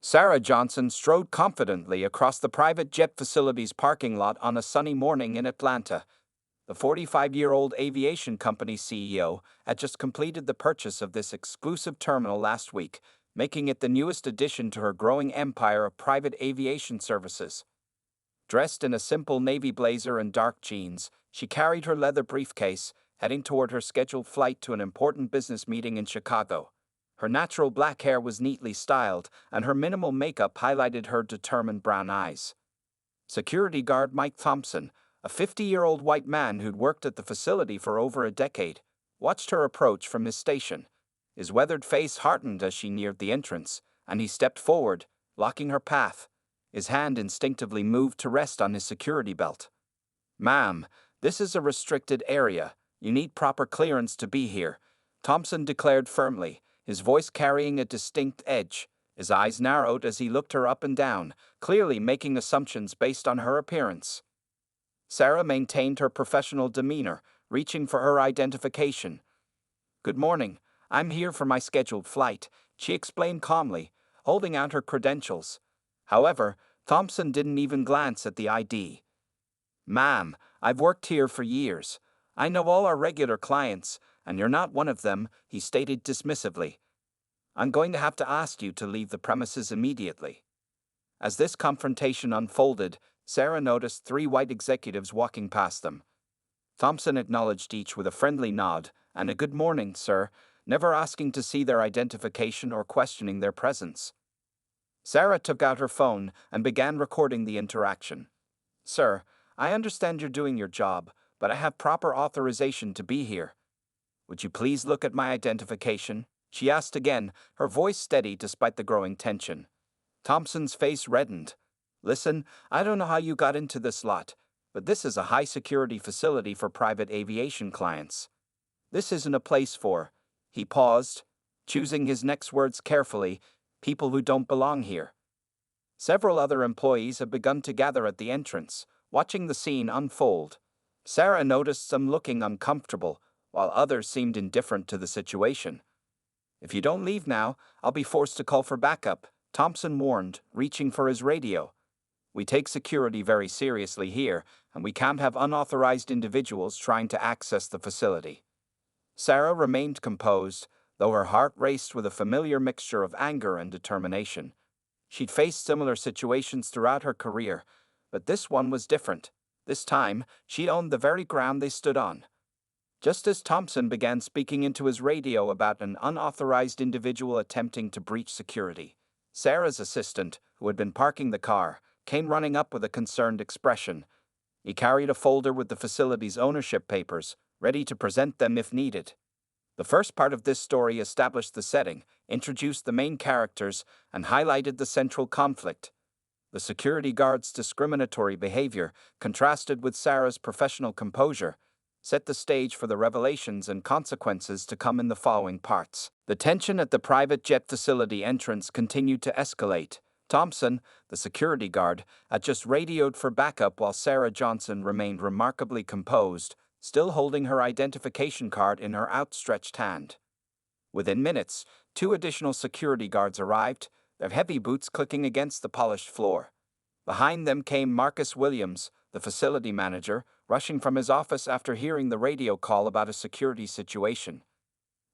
Sarah Johnson strode confidently across the private jet facility's parking lot on a sunny morning in Atlanta. The 45-year-old aviation company CEO had just completed the purchase of this exclusive terminal last week, making it the newest addition to her growing empire of private aviation services. Dressed in a simple navy blazer and dark jeans, she carried her leather briefcase, heading toward her scheduled flight to an important business meeting in Chicago. Her natural black hair was neatly styled, and her minimal makeup highlighted her determined brown eyes. Security guard Mike Thompson, a 50-year-old white man who'd worked at the facility for over a decade, watched her approach from his station. His weathered face hardened as she neared the entrance, and he stepped forward, blocking her path. His hand instinctively moved to rest on his security belt. "Ma'am, this is a restricted area. You need proper clearance to be here," Thompson declared firmly, his voice carrying a distinct edge. His eyes narrowed as he looked her up and down, clearly making assumptions based on her appearance. Sarah maintained her professional demeanor, reaching for her identification. "Good morning. I'm here for my scheduled flight," she explained calmly, holding out her credentials. However, Thompson didn't even glance at the ID. "Ma'am, I've worked here for years. I know all our regular clients, and you're not one of them," he stated dismissively. "I'm going to have to ask you to leave the premises immediately." As this confrontation unfolded, Sarah noticed 3 white executives walking past them. Thompson acknowledged each with a friendly nod and a "good morning, sir," never asking to see their identification or questioning their presence. Sarah took out her phone and began recording the interaction. "Sir, I understand you're doing your job, but I have proper authorization to be here. Would you please look at my identification?" she asked again, her voice steady despite the growing tension. Thompson's face reddened. "Listen, I don't know how you got into this lot, but this is a high-security facility for private aviation clients. This isn't a place for," he paused, choosing his next words carefully, "people who don't belong here." Several other employees had begun to gather at the entrance, watching the scene unfold. Sarah noticed some looking uncomfortable, while others seemed indifferent to the situation. "If you don't leave now, I'll be forced to call for backup," Thompson warned, reaching for his radio. "We take security very seriously here, and we can't have unauthorized individuals trying to access the facility." Sarah remained composed, though her heart raced with a familiar mixture of anger and determination. She'd faced similar situations throughout her career, but this one was different. This time, she owned the very ground they stood on. Just as Thompson began speaking into his radio about an unauthorized individual attempting to breach security, Sarah's assistant, who had been parking the car, came running up with a concerned expression. He carried a folder with the facility's ownership papers, ready to present them if needed. The first part of this story established the setting, introduced the main characters, and highlighted the central conflict. The security guard's discriminatory behavior, contrasted with Sarah's professional composure, set the stage for the revelations and consequences to come in the following parts. The tension at the private jet facility entrance continued to escalate. Thompson, the security guard, had just radioed for backup while Sarah Johnson remained remarkably composed, still holding her identification card in her outstretched hand. Within minutes, 2 additional security guards arrived, their heavy boots clicking against the polished floor. Behind them came Marcus Williams, the facility manager, rushing from his office after hearing the radio call about a security situation.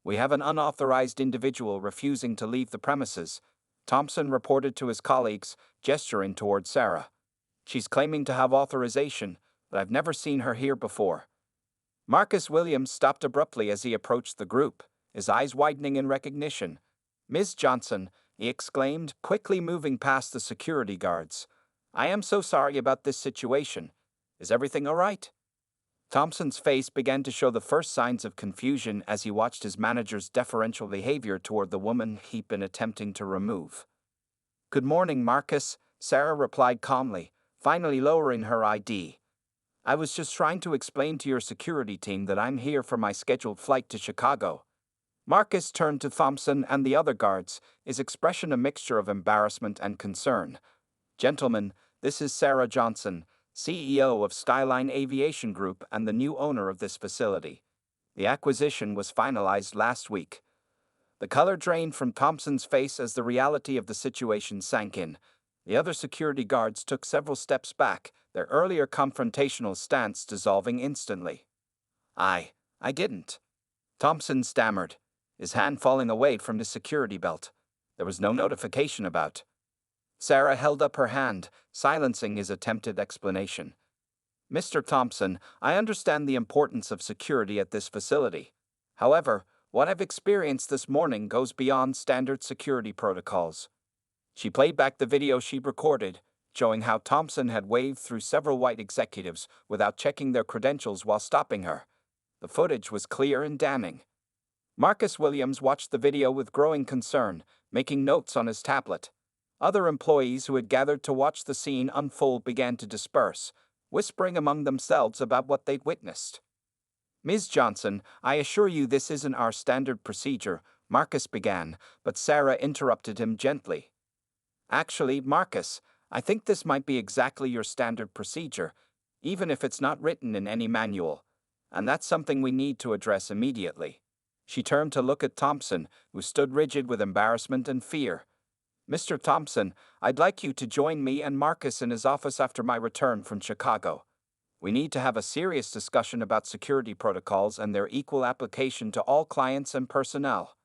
"We have an unauthorized individual refusing to leave the premises," Thompson reported to his colleagues, gesturing toward Sarah. "She's claiming to have authorization, but I've never seen her here before." Marcus Williams stopped abruptly as he approached the group, his eyes widening in recognition. "Miss Johnson," he exclaimed, quickly moving past the security guards. "I am so sorry about this situation. Is everything all right?" Thompson's face began to show the first signs of confusion as he watched his manager's deferential behavior toward the woman he'd been attempting to remove. "Good morning, Marcus," Sarah replied calmly, finally lowering her ID. "I was just trying to explain to your security team that I'm here for my scheduled flight to Chicago." Marcus turned to Thompson and the other guards, his expression a mixture of embarrassment and concern. "Gentlemen, this is Sarah Johnson, CEO of Skyline Aviation Group and the new owner of this facility. The acquisition was finalized last week." The color drained from Thompson's face as the reality of the situation sank in. The other security guards took several steps back, their earlier confrontational stance dissolving instantly. I didn't. Thompson stammered, his hand falling away from the security belt. There was no notification about. Sarah held up her hand, silencing his attempted explanation. Mr. Thompson, I understand the importance of security at this facility. However, what I've experienced this morning goes beyond standard security protocols. She played back the video she recorded, showing how Thompson had waved through several white executives without checking their credentials while stopping her. The footage was clear and damning. Marcus Williams watched the video with growing concern, making notes on his tablet. Other employees who had gathered to watch the scene unfold began to disperse, whispering among themselves about what they'd witnessed. Ms. Johnson, I assure you this isn't our standard procedure, Marcus began, but Sarah interrupted him gently. Actually, Marcus, I think this might be exactly your standard procedure, even if it's not written in any manual. And that's something we need to address immediately. She turned to look at Thompson, who stood rigid with embarrassment and fear. Mr. Thompson, I'd like you to join me and Marcus in his office after my return from Chicago. We need to have a serious discussion about security protocols and their equal application to all clients and personnel.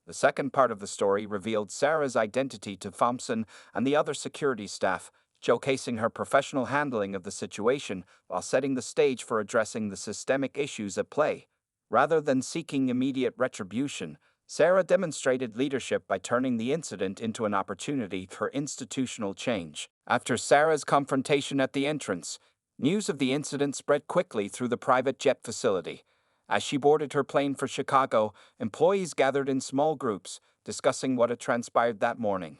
The second part of the story revealed Sarah's identity to Thompson and the other security staff, showcasing her professional handling of the situation while setting the stage for addressing the systemic issues at play. Rather than seeking immediate retribution, Sarah demonstrated leadership by turning the incident into an opportunity for institutional change. After Sarah's confrontation at the entrance, news of the incident spread quickly through the private jet facility. As she boarded her plane for Chicago, employees gathered in small groups, discussing what had transpired that morning.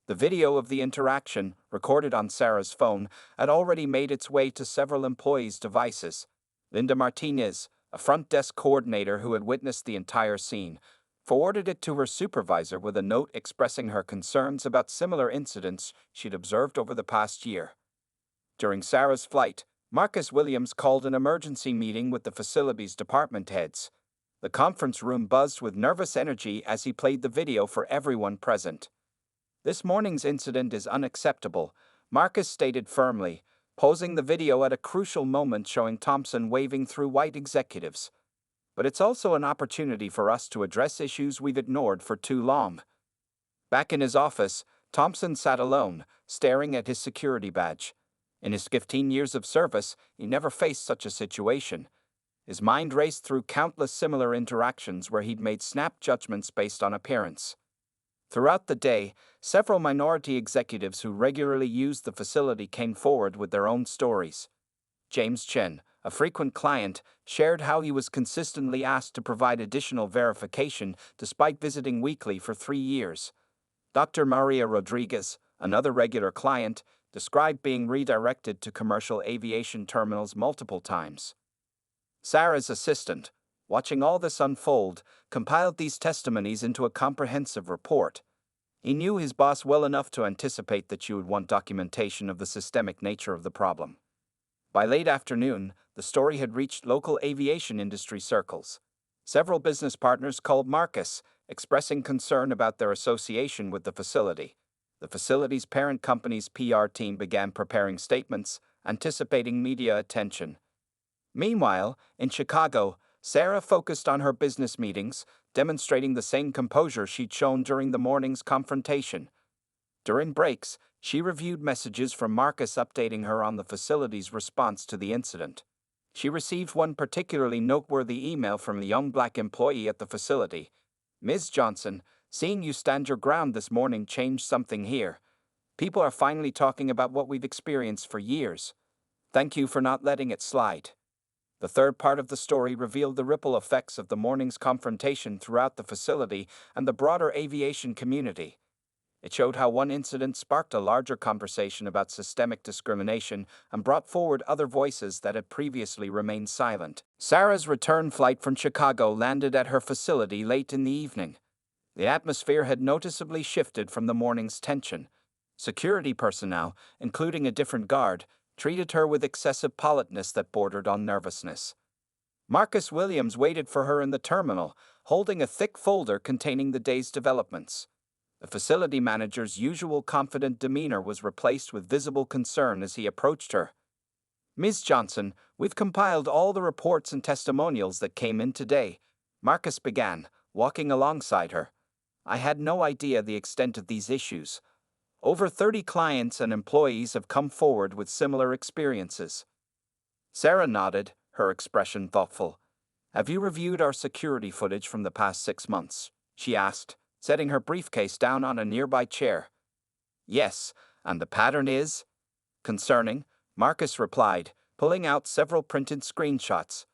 The video of the interaction, recorded on Sarah's phone, had already made its way to several employees' devices. Linda Martinez, a front desk coordinator who had witnessed the entire scene, forwarded it to her supervisor with a note expressing her concerns about similar incidents she'd observed over the past year. During Sarah's flight, Marcus Williams called an emergency meeting with the facility's department heads. The conference room buzzed with nervous energy as he played the video for everyone present. This morning's incident is unacceptable, Marcus stated firmly, posing the video at a crucial moment showing Thompson waving through white executives. But it's also an opportunity for us to address issues we've ignored for too long. Back in his office, Thompson sat alone, staring at his security badge. In his 15 years of service, he never faced such a situation. His mind raced through countless similar interactions where he'd made snap judgments based on appearance. Throughout the day, several minority executives who regularly used the facility came forward with their own stories. James Chen, a frequent client, shared how he was consistently asked to provide additional verification despite visiting weekly for 3 years. Dr. Maria Rodriguez, another regular client, described being redirected to commercial aviation terminals multiple times. Sarah's assistant, watching all this unfold, compiled these testimonies into a comprehensive report. He knew his boss well enough to anticipate that she would want documentation of the systemic nature of the problem. By late afternoon, the story had reached local aviation industry circles. Several business partners called Marcus, expressing concern about their association with the facility. The facility's parent company's PR team began preparing statements, anticipating media attention. Meanwhile, in Chicago, Sarah focused on her business meetings, demonstrating the same composure she'd shown during the morning's confrontation. During breaks, she reviewed messages from Marcus updating her on the facility's response to the incident. She received one particularly noteworthy email from a young black employee at the facility. Ms. Johnson, seeing you stand your ground this morning changed something here. People are finally talking about what we've experienced for years. Thank you for not letting it slide. The third part of the story revealed the ripple effects of the morning's confrontation throughout the facility and the broader aviation community. It showed how one incident sparked a larger conversation about systemic discrimination and brought forward other voices that had previously remained silent. Sarah's return flight from Chicago landed at her facility late in the evening. The atmosphere had noticeably shifted from the morning's tension. Security personnel, including a different guard, treated her with excessive politeness that bordered on nervousness. Marcus Williams waited for her in the terminal, holding a thick folder containing the day's developments. The facility manager's usual confident demeanor was replaced with visible concern as he approached her. "Ms. Johnson, we've compiled all the reports and testimonials that came in today," Marcus began, walking alongside her. "I had no idea the extent of these issues. Over 30 clients and employees have come forward with similar experiences." Sarah nodded, her expression thoughtful. "Have you reviewed our security footage from the past 6 months?" she asked, setting her briefcase down on a nearby chair. "Yes, and the pattern is concerning," Marcus replied, pulling out several printed screenshots.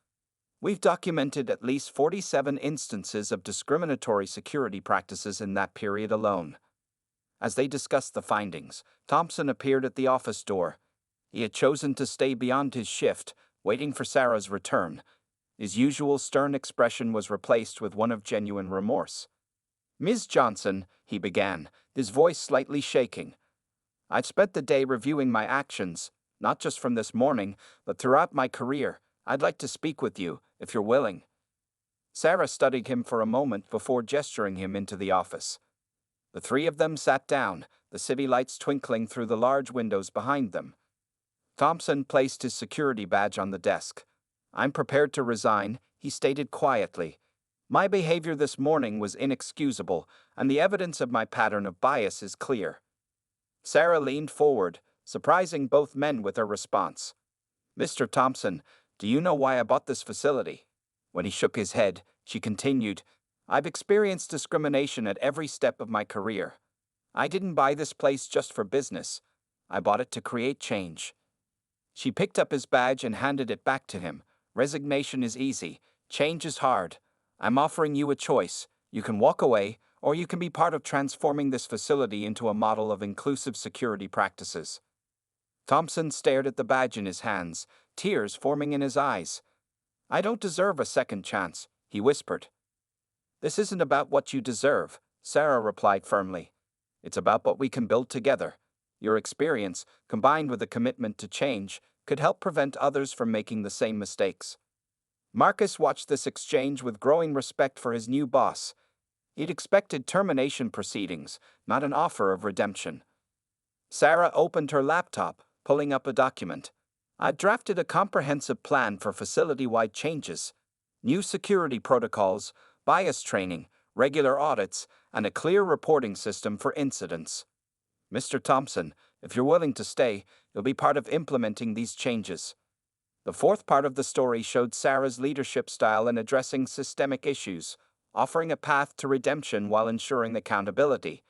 "We've documented at least 47 instances of discriminatory security practices in that period alone." As they discussed the findings, Thompson appeared at the office door. He had chosen to stay beyond his shift, waiting for Sarah's return. His usual stern expression was replaced with one of genuine remorse. "Ms. Johnson," he began, his voice slightly shaking, "I've spent the day reviewing my actions, not just from this morning, but throughout my career. I'd like to speak with you, if you're willing." Sarah studied him for a moment before gesturing him into the office. The three of them sat down, the city lights twinkling through the large windows behind them. Thompson placed his security badge on the desk. "I'm prepared to resign," he stated quietly. "My behavior this morning was inexcusable, and the evidence of my pattern of bias is clear." Sarah leaned forward, surprising both men with her response. "Mr. Thompson, do you know why I bought this facility?" When he shook his head, she continued, "I've experienced discrimination at every step of my career. I didn't buy this place just for business. I bought it to create change." She picked up his badge and handed it back to him. "Resignation is easy. Change is hard. I'm offering you a choice. You can walk away, or you can be part of transforming this facility into a model of inclusive security practices." Thompson stared at the badge in his hands, tears forming in his eyes. "I don't deserve a second chance," he whispered. "This isn't about what you deserve," Sarah replied firmly. "It's about what we can build together. Your experience, combined with a commitment to change, could help prevent others from making the same mistakes." Marcus watched this exchange with growing respect for his new boss. He'd expected termination proceedings, not an offer of redemption. Sarah opened her laptop, pulling up a document. "I've drafted a comprehensive plan for facility-wide changes. New security protocols, bias training, regular audits, and a clear reporting system for incidents. Mr. Thompson, if you're willing to stay, you'll be part of implementing these changes." The fourth part of the story showed Sarah's leadership style in addressing systemic issues, offering a path to redemption while ensuring accountability.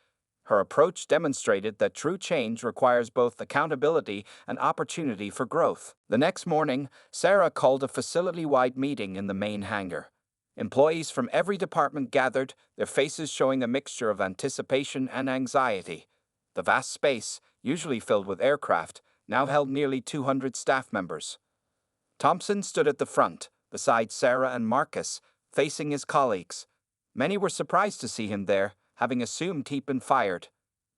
Her approach demonstrated that true change requires both accountability and opportunity for growth. The next morning, Sarah called a facility-wide meeting in the main hangar. Employees from every department gathered, their faces showing a mixture of anticipation and anxiety. The vast space, usually filled with aircraft, now held nearly 200 staff members. Thompson stood at the front, beside Sarah and Marcus, facing his colleagues. Many were surprised to see him there, having assumed he'd been fired.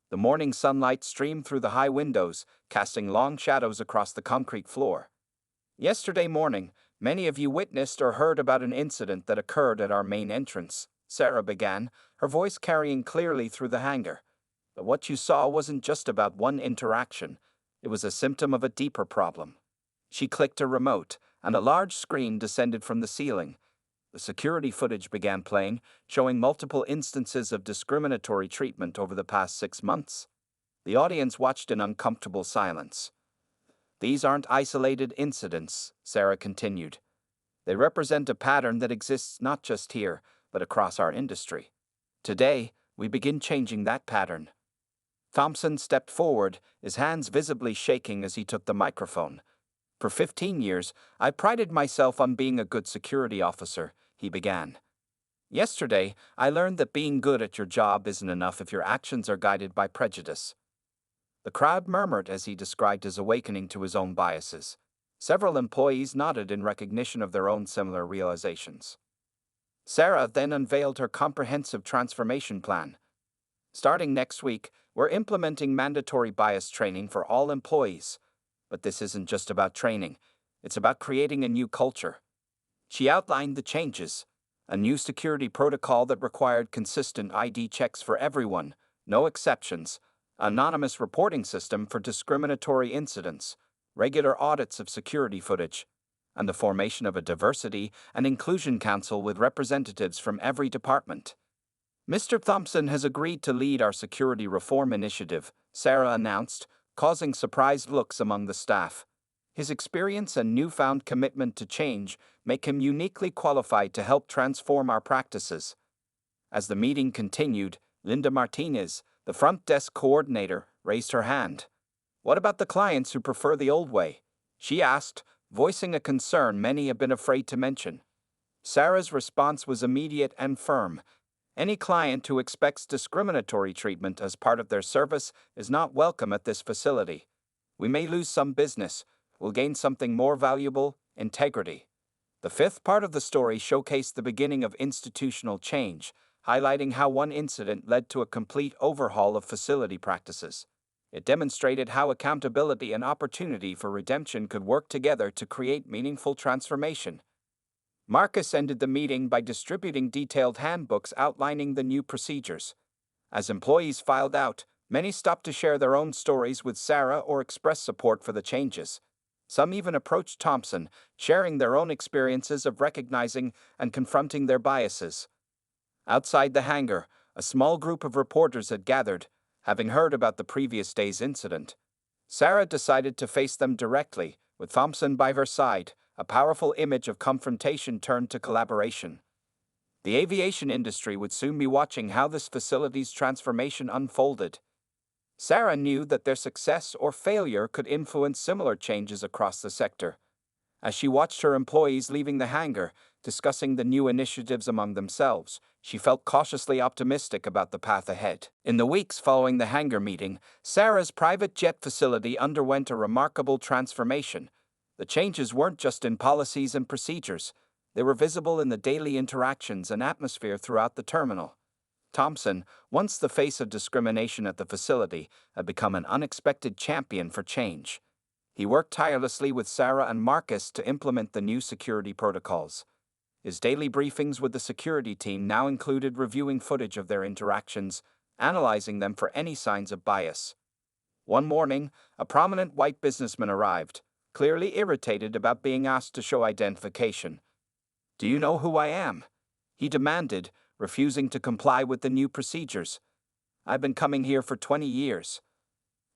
The morning sunlight streamed through the high windows, casting long shadows across the concrete floor. "Yesterday morning, many of you witnessed or heard about an incident that occurred at our main entrance," Sarah began, her voice carrying clearly through the hangar. "But what you saw wasn't just about one interaction. It was a symptom of a deeper problem." She clicked a remote, and a large screen descended from the ceiling. The security footage began playing, showing multiple instances of discriminatory treatment over the past 6 months. The audience watched in uncomfortable silence. "These aren't isolated incidents," Sarah continued. "They represent a pattern that exists not just here, but across our industry. Today, we begin changing that pattern." Thompson stepped forward, his hands visibly shaking as he took the microphone. "For 15 years, I prided myself on being a good security officer," he began. "Yesterday, I learned that being good at your job isn't enough if your actions are guided by prejudice." The crowd murmured as he described his awakening to his own biases. Several employees nodded in recognition of their own similar realizations. Sarah then unveiled her comprehensive transformation plan. "Starting next week, we're implementing mandatory bias training for all employees. But this isn't just about training. It's about creating a new culture." She outlined the changes: a new security protocol that required consistent ID checks for everyone, no exceptions, anonymous reporting system for discriminatory incidents, regular audits of security footage, and the formation of a diversity and inclusion council with representatives from every department. Mr. Thompson has agreed to lead our security reform initiative, Sarah announced, causing surprised looks among the staff. His experience and newfound commitment to change make him uniquely qualified to help transform our practices. As the meeting continued, Linda Martinez, the front desk coordinator, raised her hand. "What about the clients who prefer the old way?" she asked, voicing a concern many have been afraid to mention. Sarah's response was immediate and firm. "Any client who expects discriminatory treatment as part of their service is not welcome at this facility. We may lose some business. We'll gain something more valuable: integrity." The fifth part of the story showcased the beginning of institutional change, highlighting how one incident led to a complete overhaul of facility practices. It demonstrated how accountability and opportunity for redemption could work together to create meaningful transformation. Marcus ended the meeting by distributing detailed handbooks outlining the new procedures. As employees filed out, many stopped to share their own stories with Sarah or express support for the changes. Some even approached Thompson, sharing their own experiences of recognizing and confronting their biases. Outside the hangar, a small group of reporters had gathered, having heard about the previous day's incident. Sarah decided to face them directly, with Thompson by her side, a powerful image of confrontation turned to collaboration. The aviation industry would soon be watching how this facility's transformation unfolded. Sarah knew that their success or failure could influence similar changes across the sector. As she watched her employees leaving the hangar, discussing the new initiatives among themselves, she felt cautiously optimistic about the path ahead. In the weeks following the hangar meeting, Sarah's private jet facility underwent a remarkable transformation. The changes weren't just in policies and procedures, they were visible in the daily interactions and atmosphere throughout the terminal. Thompson, once the face of discrimination at the facility, had become an unexpected champion for change. He worked tirelessly with Sarah and Marcus to implement the new security protocols. His daily briefings with the security team now included reviewing footage of their interactions, analyzing them for any signs of bias. One morning, a prominent white businessman arrived, clearly irritated about being asked to show identification. "Do you know who I am?" he demanded, refusing to comply with the new procedures. "I've been coming here for 20 years.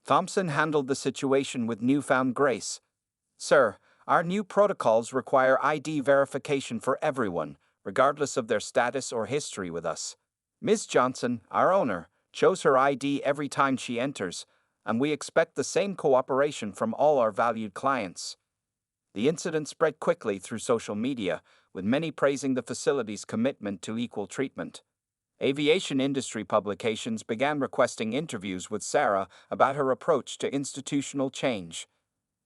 Thompson handled the situation with newfound grace. "Sir, our new protocols require ID verification for everyone, regardless of their status or history with us. Ms. Johnson, our owner, shows her ID every time she enters, and we expect the same cooperation from all our valued clients." The incident spread quickly through social media, with many praising the facility's commitment to equal treatment. Aviation industry publications began requesting interviews with Sarah about her approach to institutional change.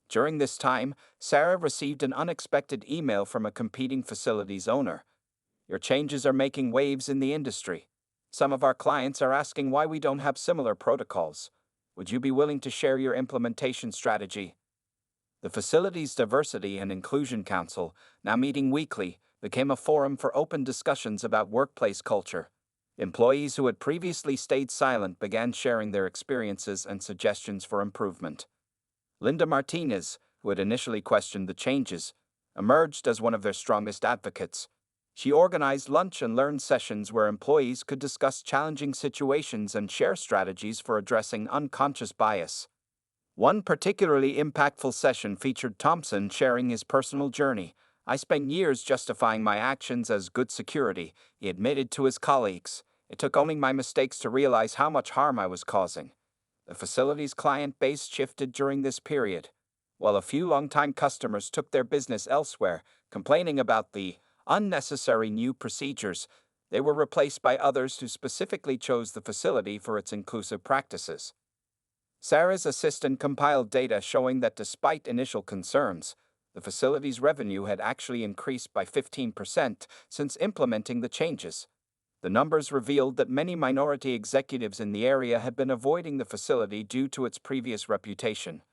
During this time, Sarah received an unexpected email from a competing facility's owner. "Your changes are making waves in the industry. Some of our clients are asking why we don't have similar protocols. Would you be willing to share your implementation strategy?" The facility's Diversity and Inclusion Council, now meeting weekly, became a forum for open discussions about workplace culture. Employees who had previously stayed silent began sharing their experiences and suggestions for improvement. Linda Martinez, who had initially questioned the changes, emerged as one of their strongest advocates. She organized lunch and learn sessions where employees could discuss challenging situations and share strategies for addressing unconscious bias. One particularly impactful session featured Thompson sharing his personal journey. "I spent years justifying my actions as good security," he admitted to his colleagues. "It took owning my mistakes to realize how much harm I was causing." The facility's client base shifted during this period. While a few longtime customers took their business elsewhere, complaining about the unnecessary new procedures, they were replaced by others who specifically chose the facility for its inclusive practices. Sarah's assistant compiled data showing that despite initial concerns, the facility's revenue had actually increased by 15% since implementing the changes. The numbers revealed that many minority executives in the area had been avoiding the facility due to its previous reputation.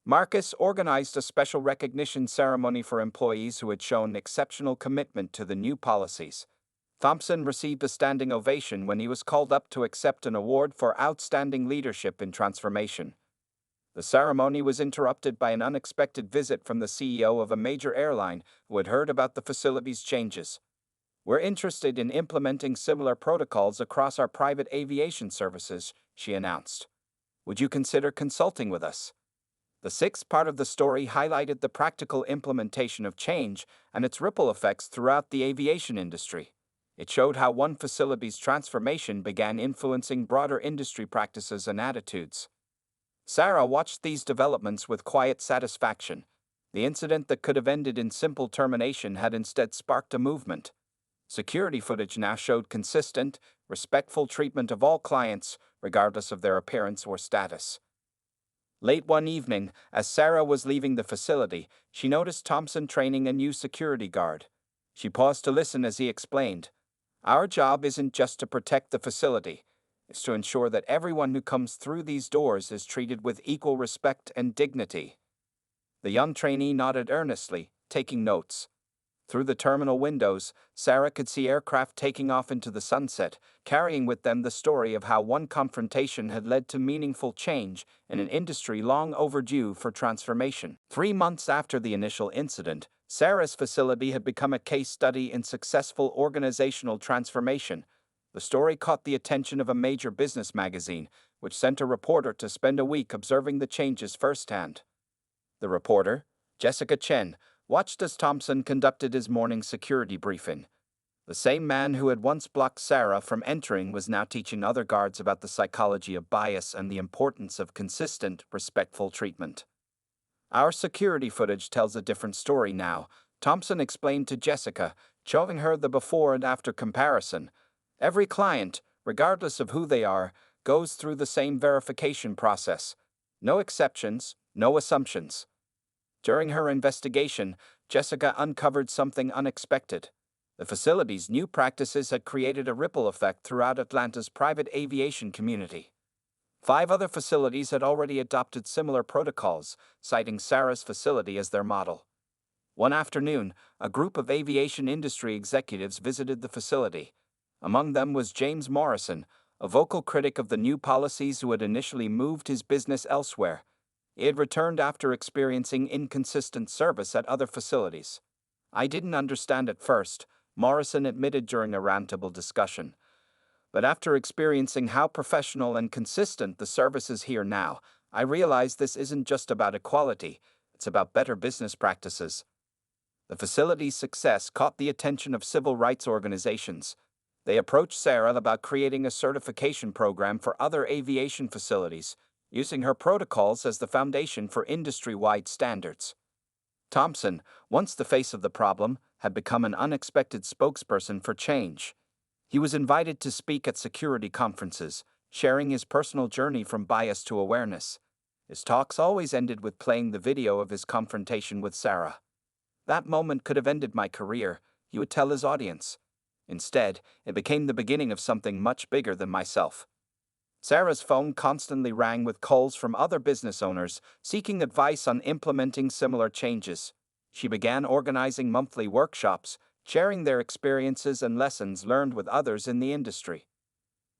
Marcus organized a special recognition ceremony for employees who had shown exceptional commitment to the new policies. Thompson received a standing ovation when he was called up to accept an award for outstanding leadership in transformation. The ceremony was interrupted by an unexpected visit from the CEO of a major airline who had heard about the facility's changes. "We're interested in implementing similar protocols across our private aviation services," she announced. "Would you consider consulting with us?" The sixth part of the story highlighted the practical implementation of change and its ripple effects throughout the aviation industry. It showed how one facility's transformation began influencing broader industry practices and attitudes. Sarah watched these developments with quiet satisfaction. The incident that could have ended in simple termination had instead sparked a movement. Security footage now showed consistent, respectful treatment of all clients, regardless of their appearance or status. Late one evening, as Sarah was leaving the facility, she noticed Thompson training a new security guard. She paused to listen as he explained, "Our job isn't just to protect the facility. It's to ensure that everyone who comes through these doors is treated with equal respect and dignity." The young trainee nodded earnestly, taking notes. Through the terminal windows, Sarah could see aircraft taking off into the sunset, carrying with them the story of how one confrontation had led to meaningful change in an industry long overdue for transformation. 3 months after the initial incident, Sarah's facility had become a case study in successful organizational transformation. The story caught the attention of a major business magazine, which sent a reporter to spend a week observing the changes firsthand. The reporter, Jessica Chen, watched as Thompson conducted his morning security briefing. The same man who had once blocked Sarah from entering was now teaching other guards about the psychology of bias and the importance of consistent, respectful treatment. "Our security footage tells a different story now," Thompson explained to Jessica, showing her the before and after comparison. "Every client, regardless of who they are, goes through the same verification process. No exceptions, no assumptions." During her investigation, Jessica uncovered something unexpected. The facility's new practices had created a ripple effect throughout Atlanta's private aviation community. 5 other facilities had already adopted similar protocols, citing Sarah's facility as their model. One afternoon, a group of aviation industry executives visited the facility. Among them was James Morrison, a vocal critic of the new policies who had initially moved his business elsewhere. He had returned after experiencing inconsistent service at other facilities. "I didn't understand at first," Morrison admitted during a roundtable discussion. "But after experiencing how professional and consistent the service is here now, I realized this isn't just about equality, it's about better business practices." The facility's success caught the attention of civil rights organizations. They approached Sarah about creating a certification program for other aviation facilities, using her protocols as the foundation for industry-wide standards. Thompson, once the face of the problem, had become an unexpected spokesperson for change. He was invited to speak at security conferences, sharing his personal journey from bias to awareness. His talks always ended with playing the video of his confrontation with Sarah. "That moment could have ended my career," he would tell his audience. "Instead, it became the beginning of something much bigger than myself." Sarah's phone constantly rang with calls from other business owners seeking advice on implementing similar changes. She began organizing monthly workshops, sharing their experiences and lessons learned with others in the industry.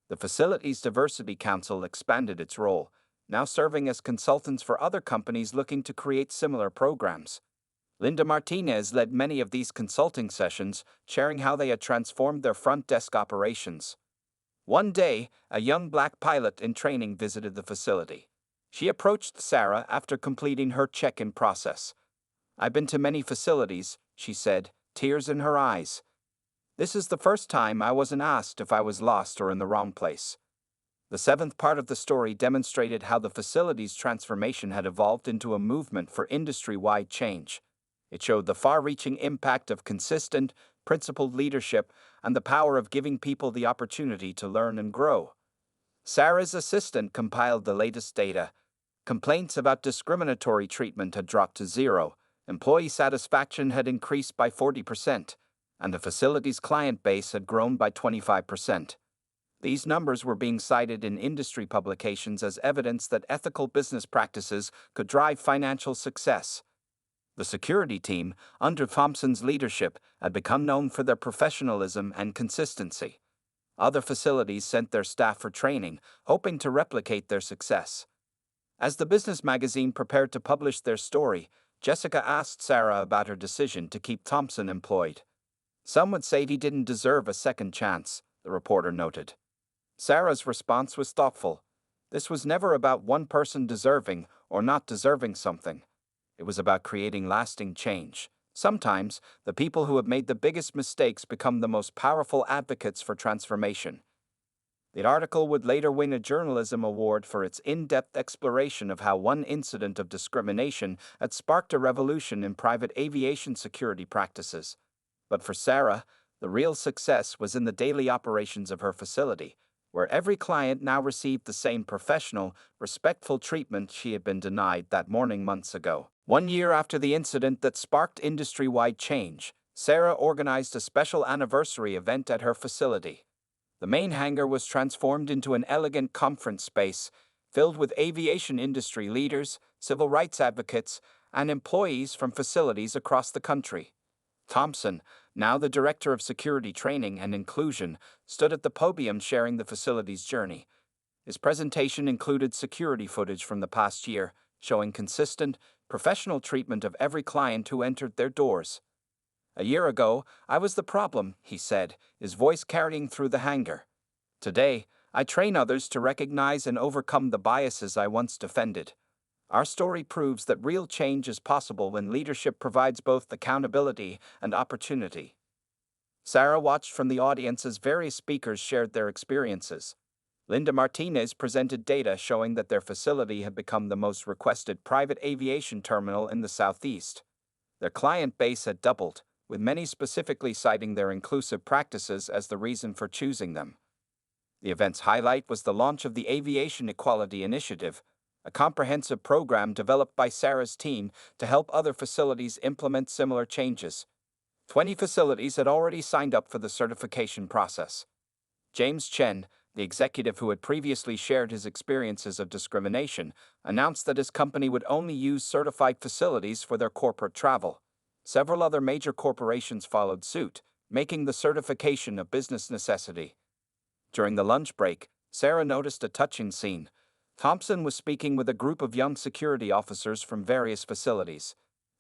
The facility's Diversity Council expanded its role, now serving as consultants for other companies looking to create similar programs. Linda Martinez led many of these consulting sessions, sharing how they had transformed their front desk operations. One day, a young black pilot in training visited the facility. She approached Sarah after completing her check-in process. "I've been to many facilities," she said, tears in her eyes. "This is the first time I wasn't asked if I was lost or in the wrong place." The 7th part of the story demonstrated how the facility's transformation had evolved into a movement for industry-wide change. It showed the far-reaching impact of consistent, principled leadership and the power of giving people the opportunity to learn and grow. Sarah's assistant compiled the latest data. Complaints about discriminatory treatment had dropped to 0, employee satisfaction had increased by 40%, and the facility's client base had grown by 25%. These numbers were being cited in industry publications as evidence that ethical business practices could drive financial success. The security team, under Thompson's leadership, had become known for their professionalism and consistency. Other facilities sent their staff for training, hoping to replicate their success. As the business magazine prepared to publish their story, Jessica asked Sarah about her decision to keep Thompson employed. "Some would say he didn't deserve a second chance," the reporter noted. Sarah's response was thoughtful. This was never about one person deserving or not deserving something. It was about creating lasting change. Sometimes, the people who have made the biggest mistakes become the most powerful advocates for transformation. The article would later win a journalism award for its in-depth exploration of how one incident of discrimination had sparked a revolution in private aviation security practices. But for Sarah, the real success was in the daily operations of her facility, where every client now received the same professional, respectful treatment she had been denied that morning months ago. 1 year after the incident that sparked industry-wide change, Sarah organized a special anniversary event at her facility. The main hangar was transformed into an elegant conference space filled with aviation industry leaders, civil rights advocates, and employees from facilities across the country. Thompson, now the Director of Security Training and Inclusion, stood at the podium sharing the facility's journey. His presentation included security footage from the past year, showing consistent, professional treatment of every client who entered their doors. "A year ago, I was the problem," he said, his voice carrying through the hangar. "Today, I train others to recognize and overcome the biases I once defended." Our story proves that real change is possible when leadership provides both accountability and opportunity. Sarah watched from the audience as various speakers shared their experiences. Linda Martinez presented data showing that their facility had become the most requested private aviation terminal in the Southeast. Their client base had doubled, with many specifically citing their inclusive practices as the reason for choosing them. The event's highlight was the launch of the Aviation Equality Initiative, a comprehensive program developed by Sarah's team to help other facilities implement similar changes. 20 facilities had already signed up for the certification process. James Chen, the executive who had previously shared his experiences of discrimination, announced that his company would only use certified facilities for their corporate travel. Several other major corporations followed suit, making the certification a business necessity. During the lunch break, Sarah noticed a touching scene. Thompson was speaking with a group of young security officers from various facilities.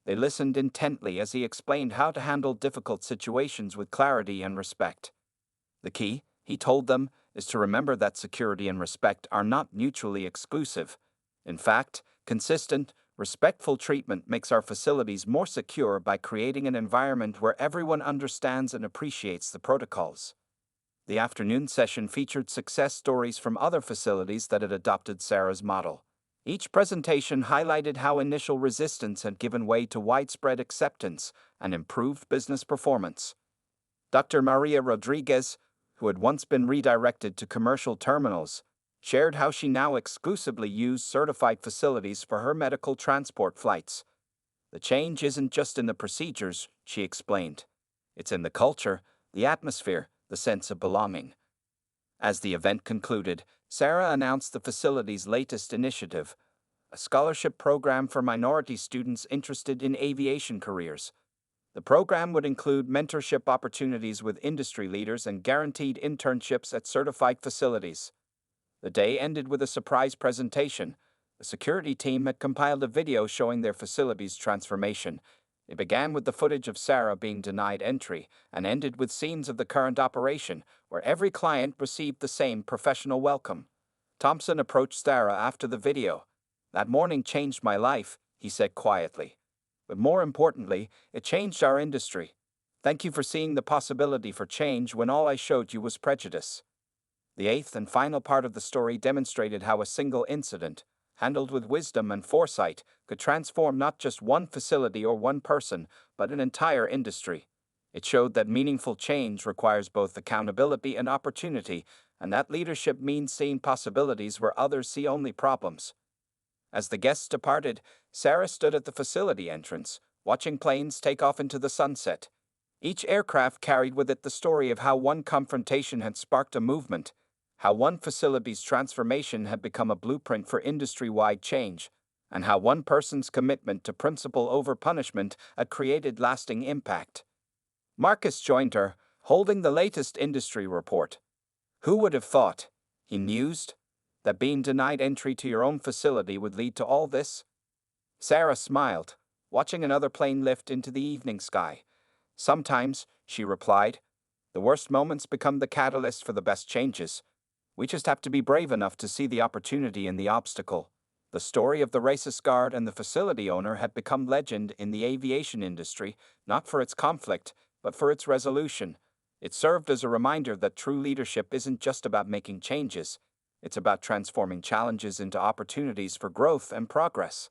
They listened intently as he explained how to handle difficult situations with clarity and respect. "The key," he told them, "is to remember that security and respect are not mutually exclusive. In fact, consistent, respectful treatment makes our facilities more secure by creating an environment where everyone understands and appreciates the protocols." The afternoon session featured success stories from other facilities that had adopted Sarah's model. Each presentation highlighted how initial resistance had given way to widespread acceptance and improved business performance. Dr. Maria Rodriguez, who had once been redirected to commercial terminals, shared how she now exclusively used certified facilities for her medical transport flights. "The change isn't just in the procedures," she explained. "It's in the culture, the atmosphere, the sense of belonging." As the event concluded, Sarah announced the facility's latest initiative, a scholarship program for minority students interested in aviation careers. The program would include mentorship opportunities with industry leaders and guaranteed internships at certified facilities. The day ended with a surprise presentation. The security team had compiled a video showing their facility's transformation. It began with the footage of Sarah being denied entry and ended with scenes of the current operation, where every client received the same professional welcome. Thompson approached Sarah after the video. "That morning changed my life," he said quietly. "But more importantly, it changed our industry. Thank you for seeing the possibility for change when all I showed you was prejudice." The eighth and final part of the story demonstrated how a single incident, handled with wisdom and foresight, could transform not just one facility or one person, but an entire industry. It showed that meaningful change requires both accountability and opportunity, and that leadership means seeing possibilities where others see only problems. As the guests departed, Sarah stood at the facility entrance, watching planes take off into the sunset. Each aircraft carried with it the story of how one confrontation had sparked a movement, how one facility's transformation had become a blueprint for industry-wide change, and how one person's commitment to principle over punishment had created lasting impact. Marcus joined her, holding the latest industry report. Who would have thought, he mused, that being denied entry to your own facility would lead to all this? Sarah smiled, watching another plane lift into the evening sky. Sometimes, she replied, the worst moments become the catalyst for the best changes. We just have to be brave enough to see the opportunity in the obstacle. The story of the racist guard and the facility owner had become legend in the aviation industry, not for its conflict, but for its resolution. It served as a reminder that true leadership isn't just about making changes. It's about transforming challenges into opportunities for growth and progress.